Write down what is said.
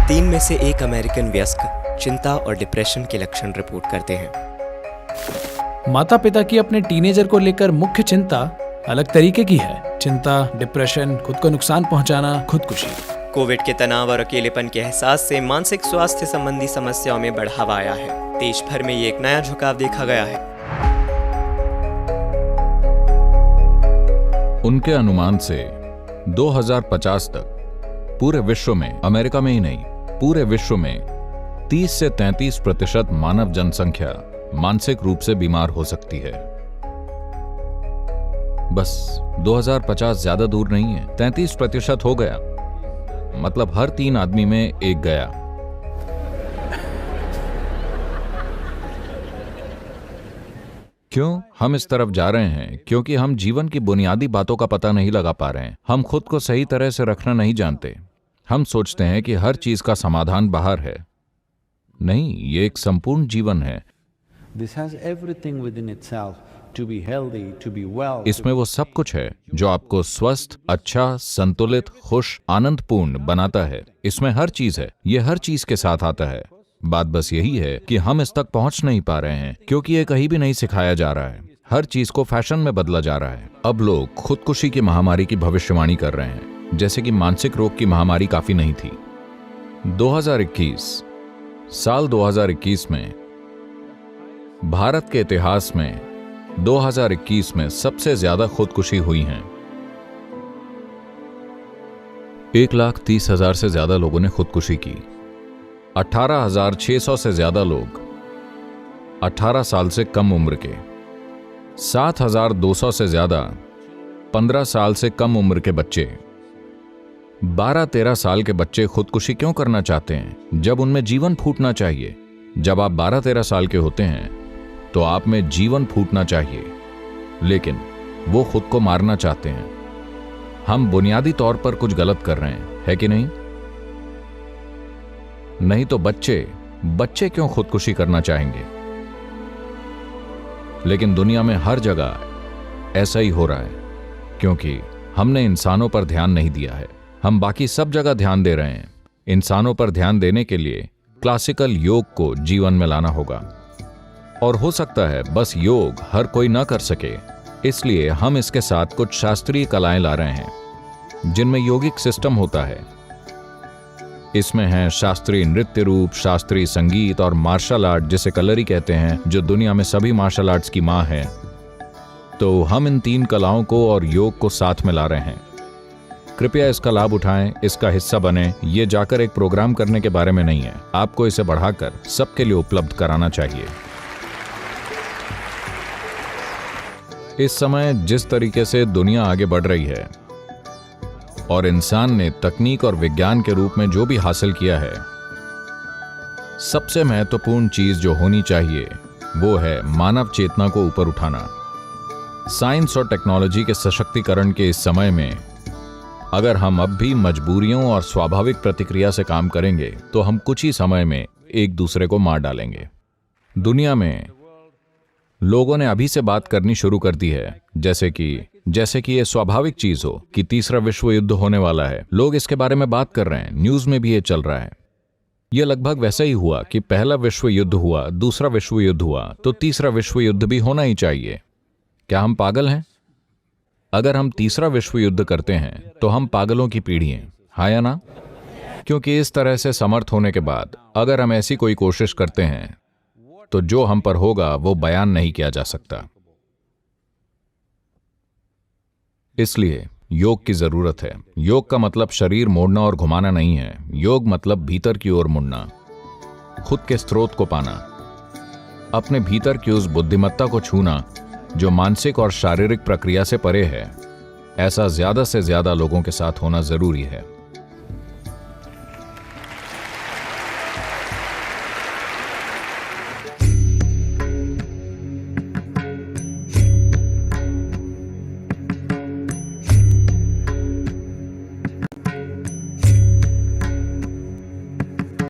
3 में से 1 अमेरिकन वयस्क चिंता और डिप्रेशन के लक्षण रिपोर्ट करते हैं। माता पिता की अपने टीनेजर को लेकर मुख्य चिंता अलग तरीके की है। चिंता, डिप्रेशन, खुद को नुकसान पहुंचाना, खुदकुशी। कोविड के तनाव और अकेलेपन के एहसास से मानसिक स्वास्थ्य संबंधी समस्याओं में बढ़ावा आया है। देश भर में ये एक नया झुकाव देखा गया है। उनके अनुमान से 2050 तक पूरे विश्व में, अमेरिका में ही नहीं, पूरे विश्व में 30 से 33% मानव जनसंख्या मानसिक रूप से बीमार हो सकती है। बस 2050 ज्यादा दूर नहीं है। 33% हो गया, मतलब हर 3 आदमी में एक गया। क्यों हम इस तरफ जा रहे हैं? क्योंकि हम जीवन की बुनियादी बातों का पता नहीं लगा पा रहे हैं। हम खुद को सही तरह से रखना नहीं जानते। हम सोचते हैं कि हर चीज का समाधान बाहर है। नहीं, ये एक संपूर्ण जीवन है। इसमें वो सब कुछ है जो आपको स्वस्थ, अच्छा, संतुलित, खुश, आनंदपूर्ण बनाता है। इसमें हर चीज है। ये हर चीज के साथ आता है। बात बस यही है कि हम इस तक पहुंच नहीं पा रहे हैं क्योंकि ये कहीं भी नहीं सिखाया जा रहा है। हर चीज को फैशन में बदला जा रहा है। अब लोग खुदकुशी की महामारी की भविष्यवाणी कर रहे हैं, जैसे कि मानसिक रोग की महामारी काफी नहीं थी। 2021 में भारत के इतिहास में 2021 में सबसे ज्यादा खुदकुशी हुई हैं। 1,30,000 से ज्यादा लोगों ने खुदकुशी की। 18,600 से ज्यादा लोग 18 साल से कम उम्र के। 7,200 से ज्यादा 15 साल से कम उम्र के बच्चे। 12-13 साल के बच्चे खुदकुशी क्यों करना चाहते हैं जब उनमें जीवन फूटना चाहिए? जब आप 12-13 साल के होते हैं तो आप में जीवन फूटना चाहिए, लेकिन वो खुद को मारना चाहते हैं। हम बुनियादी तौर पर कुछ गलत कर रहे हैं, है कि नहीं? नहीं तो बच्चे क्यों खुदकुशी करना चाहेंगे? लेकिन दुनिया में हर जगह ऐसा ही हो रहा है क्योंकि हमने इंसानों पर ध्यान नहीं दिया है। हम बाकी सब जगह ध्यान दे रहे हैं। इंसानों पर ध्यान देने के लिए क्लासिकल योग को जीवन में लाना होगा, और हो सकता है बस योग हर कोई ना कर सके, इसलिए हम इसके साथ कुछ शास्त्रीय कलाएं ला रहे हैं जिनमें योगिक सिस्टम होता है। इसमें है शास्त्रीय नृत्य रूप, शास्त्रीय संगीत और मार्शल आर्ट, जिसे कलरी कहते हैं, जो दुनिया में सभी मार्शल आर्ट्स की मां है। तो हम इन 3 कलाओं को और योग को साथ में ला रहे हैं। कृपया इसका लाभ उठाएं, इसका हिस्सा बने। ये जाकर एक प्रोग्राम करने के बारे में नहीं है। आपको इसे बढ़ाकर सबके लिए उपलब्ध कराना चाहिए। इस समय जिस तरीके से दुनिया आगे बढ़ रही है और इंसान ने तकनीक और विज्ञान के रूप में जो भी हासिल किया है, सबसे महत्वपूर्ण चीज जो होनी चाहिए वो है मानव चेतना को ऊपर उठाना। साइंस और टेक्नोलॉजी के सशक्तिकरण के इस समय में अगर हम अब भी मजबूरियों और स्वाभाविक प्रतिक्रिया से काम करेंगे तो हम कुछ ही समय में एक दूसरे को मार डालेंगे। दुनिया में लोगों ने अभी से बात करनी शुरू कर दी है, जैसे कि ये स्वाभाविक चीज हो कि तीसरा विश्व युद्ध होने वाला है। लोग इसके बारे में बात कर रहे हैं, न्यूज में भी ये चल रहा है। यह लगभग वैसा ही हुआ कि पहला विश्व युद्ध हुआ, दूसरा विश्व युद्ध हुआ, तो तीसरा विश्व युद्ध भी होना ही चाहिए। क्या हम पागल हैं? अगर हम तीसरा विश्व युद्ध करते हैं तो हम पागलों की पीढ़ी हैं, हाँ या ना? क्योंकि इस तरह से समर्थ होने के बाद अगर हम ऐसी कोई कोशिश करते हैं तो जो हम पर होगा वो बयान नहीं किया जा सकता। इसलिए योग की जरूरत है। योग का मतलब शरीर मोड़ना और घुमाना नहीं है। योग मतलब भीतर की ओर मुड़ना, खुद के स्रोत को पाना, अपने भीतर की उस बुद्धिमत्ता को छूना जो मानसिक और शारीरिक प्रक्रिया से परे है। ऐसा ज्यादा से ज्यादा लोगों के साथ होना जरूरी है।